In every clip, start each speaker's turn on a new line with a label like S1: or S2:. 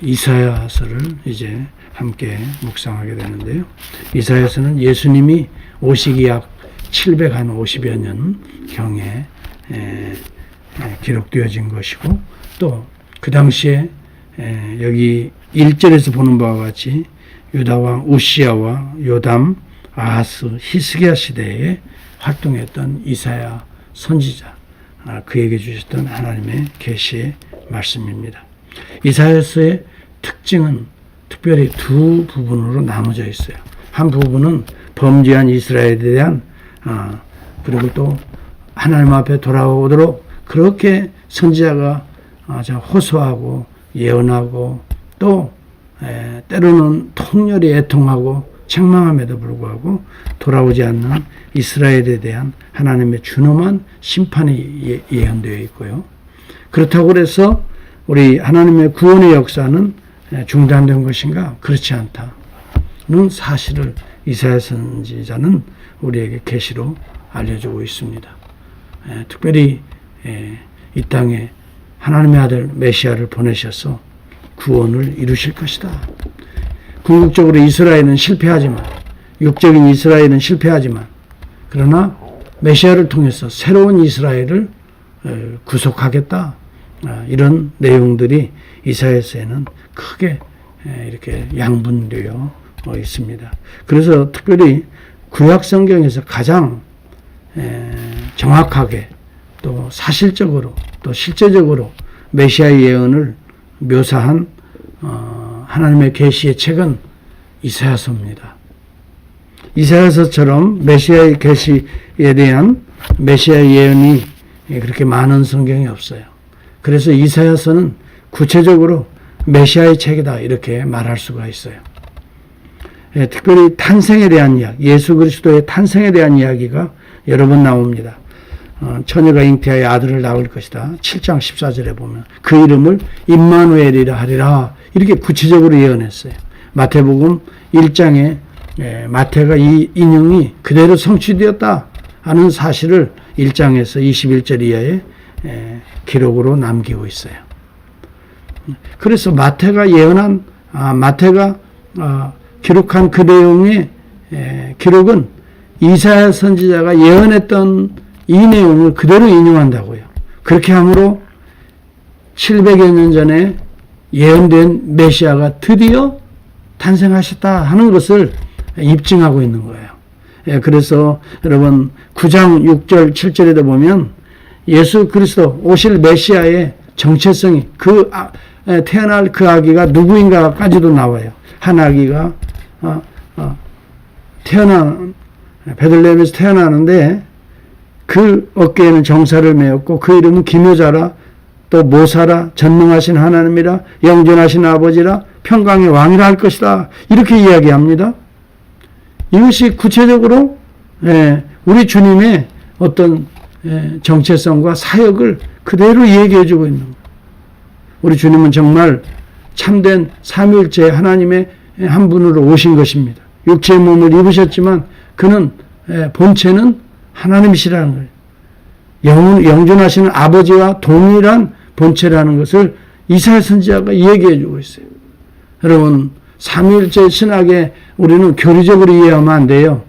S1: 이사야서를 이제 함께 묵상하게 되는데요. 이사야서는 예수님이 오시기 약 750여 년 경에 기록되어진 것이고, 또 그 당시에 여기 1절에서 보는 바와 같이 유다왕 우시야와 요담, 아하스, 히스기야 시대에 활동했던 이사야 선지자, 그에게 주셨던 하나님의 계시의 말씀입니다. 이사야서의 특징은 특별히 두 부분으로 나눠져 있어요. 한 부분은 범죄한 이스라엘에 대한 그리고 또 하나님 앞에 돌아오도록 그렇게 선지자가 호소하고 예언하고 또 때로는 통렬히 애통하고 책망함에도 불구하고 돌아오지 않는 이스라엘에 대한 하나님의 준엄한 심판이 예언되어 있고요. 그렇다고 해서 우리 하나님의 구원의 역사는 중단된 것인가? 그렇지 않다는 사실을 이사야 선지자는 우리에게 계시로 알려주고 있습니다. 특별히 이 땅에 하나님의 아들 메시아를 보내셔서 구원을 이루실 것이다. 궁극적으로 이스라엘은 실패하지만, 육적인 이스라엘은 실패하지만, 그러나 메시아를 통해서 새로운 이스라엘을 구속하겠다. 이런 내용들이 이사야서에는 크게 이렇게 양분되어 있습니다. 그래서 특별히 구약 성경에서 가장 정확하게 또 사실적으로 또 실제적으로 메시아의 예언을 묘사한 하나님의 계시의 책은 이사야서입니다. 이사야서처럼 메시아의 계시에 대한 메시아의 예언이 그렇게 많은 성경이 없어요. 그래서 이사야서는 구체적으로 메시아의 책이다 이렇게 말할 수가 있어요. 특별히 탄생에 대한 이야기, 예수 그리스도의 탄생에 대한 이야기가 여러 번 나옵니다. 처녀가 잉태하여 아들을 낳을 것이다. 7장 14절에 보면 그 이름을 임마누엘이라 하리라 이렇게 구체적으로 예언했어요. 마태복음 1장에 마태가 이 인용이 그대로 성취되었다 하는 사실을 1장에서 21절 이하에 기록으로 남기고 있어요. 그래서 마태가 예언한 마태가 기록한 그 내용의 기록은 이사야 선지자가 예언했던 이 내용을 그대로 인용한다고요. 그렇게 함으로 700여 년 전에 예언된 메시아가 드디어 탄생하셨다 하는 것을 입증하고 있는 거예요. 그래서 여러분 9장 6절 7절에도 보면 예수 그리스도 오실 메시아의 정체성이 태어날 그 아기가 누구인가까지도 나와요. 한 아기가 베들레헴에서 태어나는데 그 어깨에는 정사를 메었고 그 이름은 기묘자라 또 모사라 전능하신 하나님이라 영존하신 아버지라 평강의 왕이라 할 것이다. 이렇게 이야기합니다. 이것이 구체적으로 우리 주님의 어떤 정체성과 사역을 그대로 얘기해 주고 있는 거예요. 우리 주님은 정말 참된 삼위일체 하나님의 한 분으로 오신 것입니다. 육체의 몸을 입으셨지만 그는 본체는 하나님이시라는 거예요. 영존하시는 아버지와 동일한 본체라는 것을 이사야 선지자가 얘기해 주고 있어요. 여러분 삼위일체 신학에 우리는 교리적으로 이해하면 안 돼요.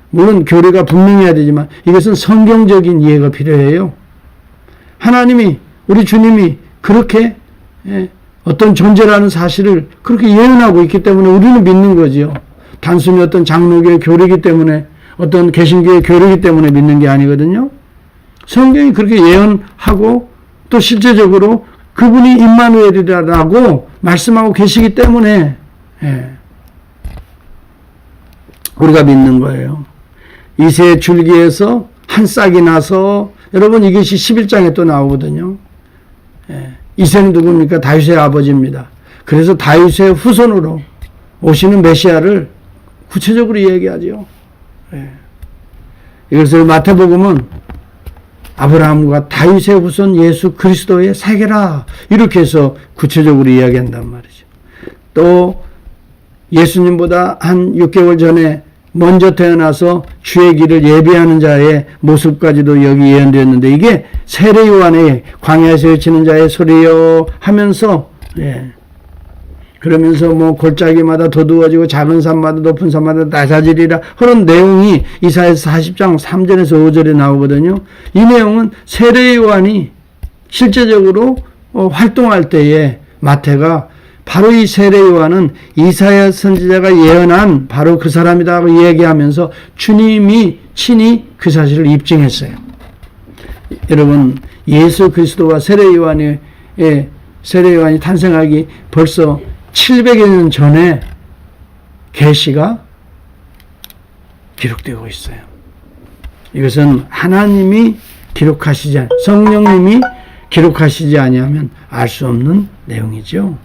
S1: 물론 교리가 분명해야 되지만 이것은 성경적인 이해가 필요해요. 하나님이 우리 주님이 그렇게 어떤 존재라는 사실을 그렇게 예언하고 있기 때문에 우리는 믿는 거지요. 단순히 어떤 장로교의 교리이기 때문에 어떤 개신교의 교리이기 때문에 믿는 게 아니거든요. 성경이 그렇게 예언하고 또 실제적으로 그분이 임마누엘이라고 말씀하고 계시기 때문에 우리가 믿는 거예요. 이새의 줄기에서 한 싹이 나서 여러분 이것이 11장에 또 나오거든요. 이새는 누굽니까? 다윗의 아버지입니다. 그래서 다윗의 후손으로 오시는 메시아를 구체적으로 얘기하죠. 이것을 마태복음은 아브라함과 다윗의 후손 예수 그리스도의 세계라 이렇게 해서 구체적으로 이야기한단 말이죠. 또 예수님보다 한 6개월 전에 먼저 태어나서 주의 길을 예비하는 자의 모습까지도 여기 예언되었는데 이게 세례 요한의 광야에서 외치는 자의 소리여 하면서 그러면서 뭐 골짜기마다 더두어지고 작은 산마다 높은 산마다 낮아지리라 하는 내용이 이사야서 40장 3절에서 5절에 나오거든요. 이 내용은 세례 요한이 실제적으로 활동할 때에 마태가 바로 이 세례 요한은 이사야 선지자가 예언한 바로 그 사람이라고 얘기하면서 주님이 친히 그 사실을 입증했어요. 여러분, 예수 그리스도와 세례 요한이 탄생하기 벌써 700여 년 전에 계시가 기록되고 있어요. 이것은 하나님이 기록하시지 성령님이 기록하시지 아니하면 알 수 없는 내용이죠.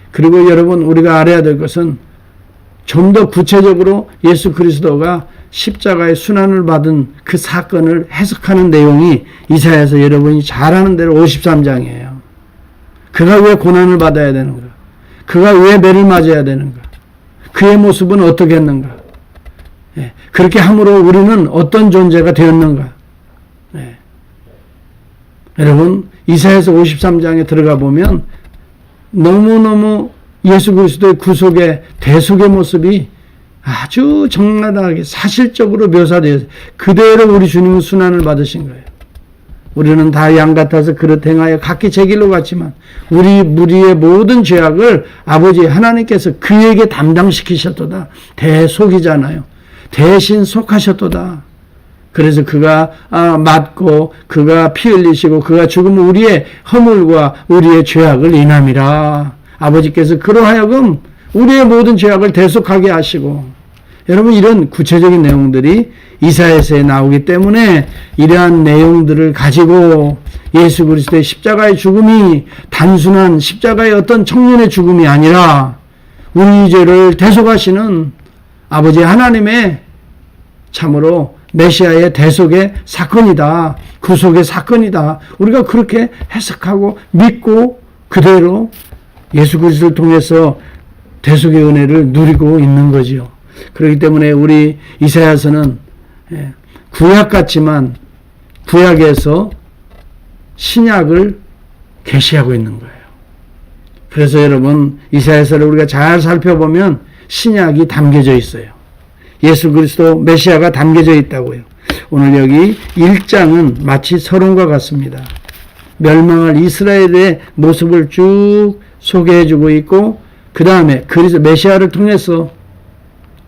S1: 그리고 여러분, 우리가 알아야 될 것은 좀 더 구체적으로 예수 그리스도가 십자가의 순환을 받은 그 사건을 해석하는 내용이 이사야서 여러분이 잘 아는 대로 53장이에요. 그가 왜 고난을 받아야 되는가? 그가 왜 매를 맞아야 되는가? 그의 모습은 어떻게 했는가? 그렇게 함으로 우리는 어떤 존재가 되었는가? 여러분, 이사야서 53장에 들어가 보면 너무너무 예수 그리스도의 구속의 대속의 모습이 아주 적나라하게 사실적으로 묘사되어 그대로 우리 주님은 순환을 받으신 거예요. 우리는 다 양 같아서 그릇 행하여 각기 제 길로 갔지만 무리의 모든 죄악을 아버지 하나님께서 그에게 담당시키셨도다. 대속이잖아요. 대신 속하셨도다. 그래서 그가 맞고 그가 피 흘리시고 그가 죽으면 우리의 허물과 우리의 죄악을 인함이라. 아버지께서 그러하여금 우리의 모든 죄악을 대속하게 하시고, 여러분, 이런 구체적인 내용들이 이사야서에 나오기 때문에 이러한 내용들을 가지고 예수 그리스도의 십자가의 죽음이 단순한 십자가의 어떤 청년의 죽음이 아니라 우리 죄를 대속하시는 아버지 하나님의 참으로 메시아의 대속의 사건이다. 구속의 사건이다. 우리가 그렇게 해석하고 믿고 그대로 예수 그리스도를 통해서 대속의 은혜를 누리고 있는 거지요. 그렇기 때문에 우리 이사야서는 구약 같지만 구약에서 신약을 계시하고 있는 거예요. 그래서 여러분, 이사야서를 우리가 잘 살펴보면 신약이 담겨져 있어요. 예수 그리스도 메시아가 담겨져 있다고요. 오늘 여기 1장은 마치 서론과 같습니다. 멸망할 이스라엘의 모습을 쭉 소개해주고 있고, 그 다음에 그리스도 메시아를 통해서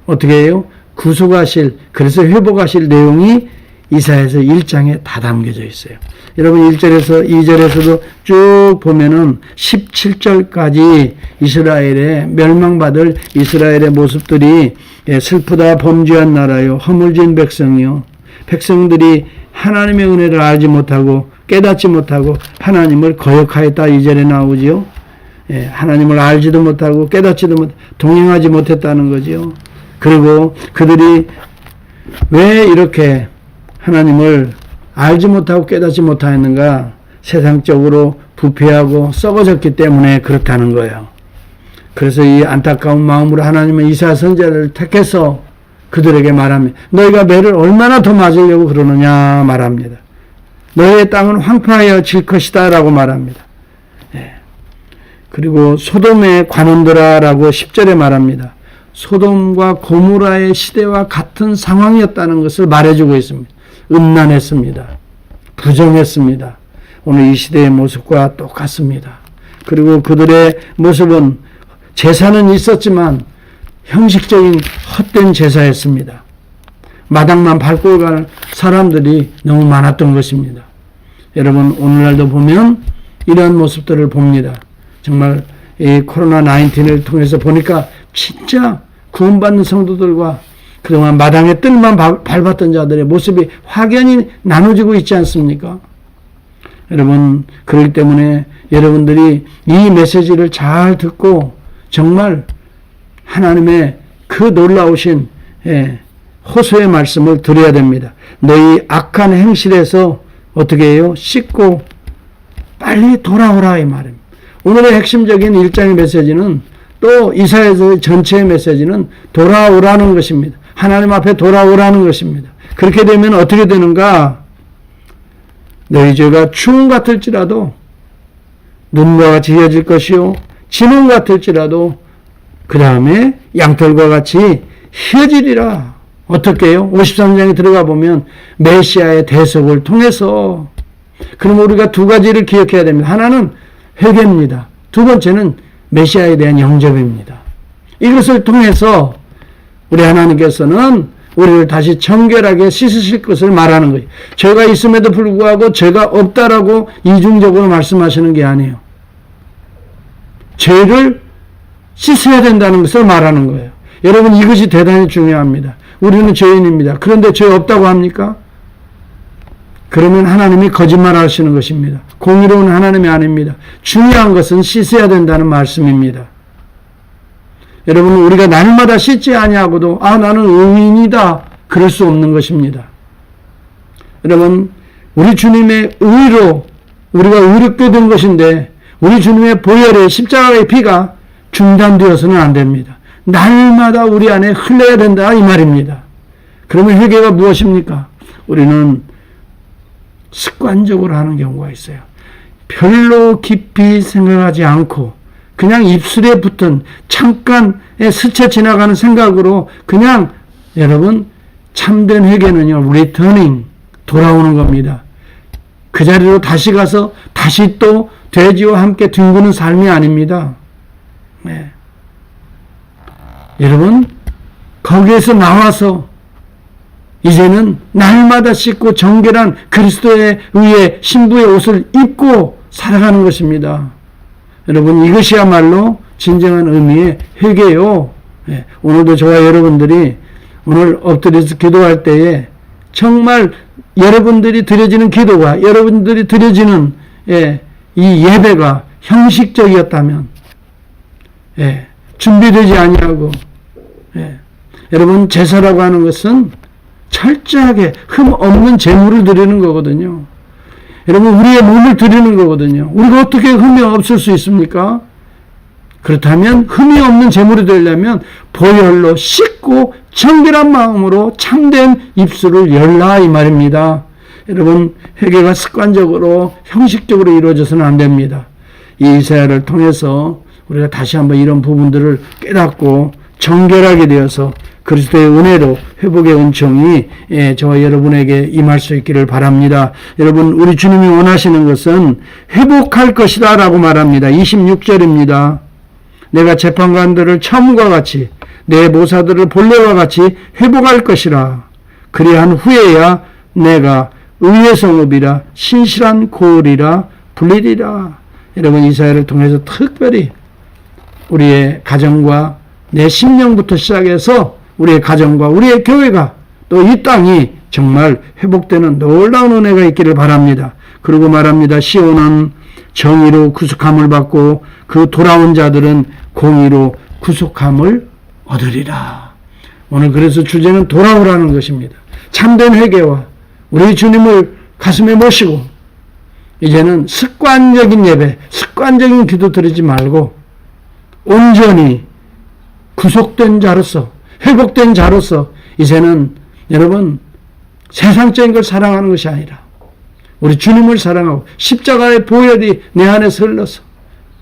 S1: 어떻게 해요? 구속하실, 그래서 회복하실 내용이 이사야서 1장에 다 담겨져 있어요. 여러분, 1절에서 2절에서도 쭉 보면은 17절까지 이스라엘의 멸망받을 이스라엘의 모습들이 슬프다 범죄한 나라요, 허물진 백성이요, 백성들이 하나님의 은혜를 알지 못하고 깨닫지 못하고 하나님을 거역하였다 2절에 나오지요. 하나님을 알지도 못하고 깨닫지도 동행하지 못했다는 거지요. 그리고 그들이 왜 이렇게 하나님을 알지 못하고 깨닫지 못하였는가? 세상적으로 부패하고 썩어졌기 때문에 그렇다는 거예요. 그래서 이 안타까운 마음으로 하나님은 이사야 선지자를 택해서 그들에게 말합니다. 너희가 매를 얼마나 더 맞으려고 그러느냐 말합니다. 너희의 땅은 황폐하여 질 것이다 라고 말합니다. 그리고 소돔의 관원들아 라고 10절에 말합니다. 소돔과 고모라의 시대와 같은 상황이었다는 것을 말해주고 있습니다. 음란했습니다. 부정했습니다. 오늘 이 시대의 모습과 똑같습니다. 그리고 그들의 모습은 제사는 있었지만 형식적인 헛된 제사였습니다. 마당만 밟고 갈 사람들이 너무 많았던 것입니다. 여러분, 오늘날도 보면 이러한 모습들을 봅니다. 정말 이 코로나19를 통해서 보니까 진짜 구원받는 성도들과 그동안 마당의 뜰만 밟았던 자들의 모습이 확연히 나눠지고 있지 않습니까? 여러분, 그렇기 때문에 여러분들이 이 메시지를 잘 듣고 정말 하나님의 그 놀라우신 호소의 말씀을 드려야 됩니다. 너희 악한 행실에서 어떻게 해요? 씻고 빨리 돌아오라 이 말입니다. 오늘의 핵심적인 1장의 메시지는 또 이사야서의 전체의 메시지는 돌아오라는 것입니다. 하나님 앞에 돌아오라는 것입니다. 그렇게 되면 어떻게 되는가? 너희 죄가 추운 같을지라도 눈과 같이 헤어질 것이요 진홍 같을지라도 그 다음에 양털과 같이 휘어지리라. 어떻게 해요? 53장에 들어가 보면 메시아의 대속을 통해서, 그럼 우리가 두 가지를 기억해야 됩니다. 하나는 회개입니다. 두 번째는 메시아에 대한 영접입니다. 이것을 통해서 우리 하나님께서는 우리를 다시 정결하게 씻으실 것을 말하는 거예요. 죄가 있음에도 불구하고 죄가 없다라고 이중적으로 말씀하시는 게 아니에요. 죄를 씻어야 된다는 것을 말하는 거예요. 여러분, 이것이 대단히 중요합니다. 우리는 죄인입니다. 그런데 죄 없다고 합니까? 그러면 하나님이 거짓말 하시는 것입니다. 공의로운 하나님이 아닙니다. 중요한 것은 씻어야 된다는 말씀입니다. 여러분, 우리가 날마다 씻지 아니하고도 나는 의인이다 그럴 수 없는 것입니다. 여러분, 우리 주님의 의로 우리가 의롭게 된 것인데 우리 주님의 보혈의 십자가의 피가 중단되어서는 안 됩니다. 날마다 우리 안에 흘러야 된다 이 말입니다. 그러면 회개가 무엇입니까? 우리는 습관적으로 하는 경우가 있어요. 별로 깊이 생각하지 않고 그냥 입술에 붙은 잠깐의 스쳐 지나가는 생각으로 그냥, 여러분, 참된 회개는요, returning, 돌아오는 겁니다. 그 자리로 다시 가서 다시 또 돼지와 함께 뒹구는 삶이 아닙니다. 네. 여러분, 거기에서 나와서 이제는 날마다 씻고 정결한 그리스도에 의해 신부의 옷을 입고 살아가는 것입니다. 여러분, 이것이야말로 진정한 의미의 회개요. 예, 오늘도 저와 여러분들이 오늘 엎드려서 기도할 때에 정말 여러분들이 드려지는 기도가, 여러분들이 드려지는 이 예배가 형식적이었다면, 준비되지 아니하고, 여러분, 제사라고 하는 것은 철저하게 흠 없는 제물을 드리는 거거든요. 여러분, 우리의 몸을 드리는 거거든요. 우리가 어떻게 흠이 없을 수 있습니까? 그렇다면 흠이 없는 제물이 되려면 보혈로 씻고 정결한 마음으로 참된 입술을 열라 이 말입니다. 여러분, 회개가 습관적으로 형식적으로 이루어져서는 안 됩니다. 이 이사야를 통해서 우리가 다시 한번 이런 부분들을 깨닫고 정결하게 되어서 그리스도의 은혜로 회복의 은총이 저와 여러분에게 임할 수 있기를 바랍니다. 여러분, 우리 주님이 원하시는 것은 회복할 것이다 라고 말합니다. 26절입니다. 내가 재판관들을 처음과 같이 내 모사들을 본래와 같이 회복할 것이라. 그리한 후에야 내가 의의 성읍이라 신실한 고을이라 불리리라. 여러분, 이사야를 통해서 특별히 우리의 가정과 내 심령부터 시작해서 우리의 가정과 우리의 교회가 또 이 땅이 정말 회복되는 놀라운 은혜가 있기를 바랍니다. 그리고 말합니다. 시온은 정의로 구속함을 받고 그 돌아온 자들은 공의로 구속함을 얻으리라. 오늘 그래서 주제는 돌아오라는 것입니다. 참된 회개와 우리 주님을 가슴에 모시고 이제는 습관적인 예배, 습관적인 기도 드리지 말고 온전히 구속된 자로서, 회복된 자로서 이제는 여러분 세상적인 걸 사랑하는 것이 아니라 우리 주님을 사랑하고 십자가의 보혈이 내 안에서 흘러서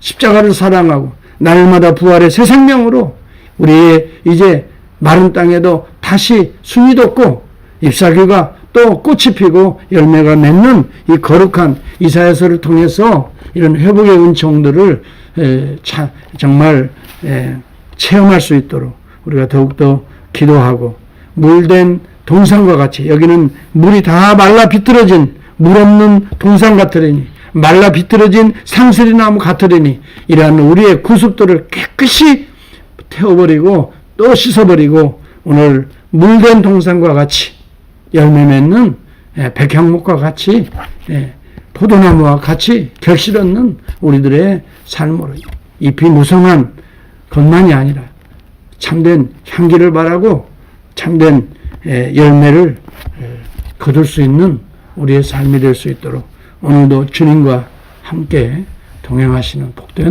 S1: 십자가를 사랑하고 날마다 부활의 새 생명으로 우리의 이제 마른 땅에도 다시 순이 돋고 잎사귀가 또 꽃이 피고 열매가 맺는 이 거룩한 이사야서를 통해서 이런 회복의 은총들을 정말 체험할 수 있도록 우리가 더욱더 기도하고 물된 동산과 같이 여기는 물이 다 말라 비틀어진 물 없는 동산 같으리니 말라 비틀어진 상스리나무 같으리니 이러한 우리의 구습들을 깨끗이 태워버리고 또 씻어버리고 오늘 물된 동산과 같이 열매 맺는 백향목과 같이 포도나무와 같이 결실 얻는 우리들의 삶으로 잎이 무성한 것만이 아니라 참된 향기를 바라고 참된 열매를 거둘 수 있는 우리의 삶이 될 수 있도록 오늘도 주님과 함께 동행하시는 복된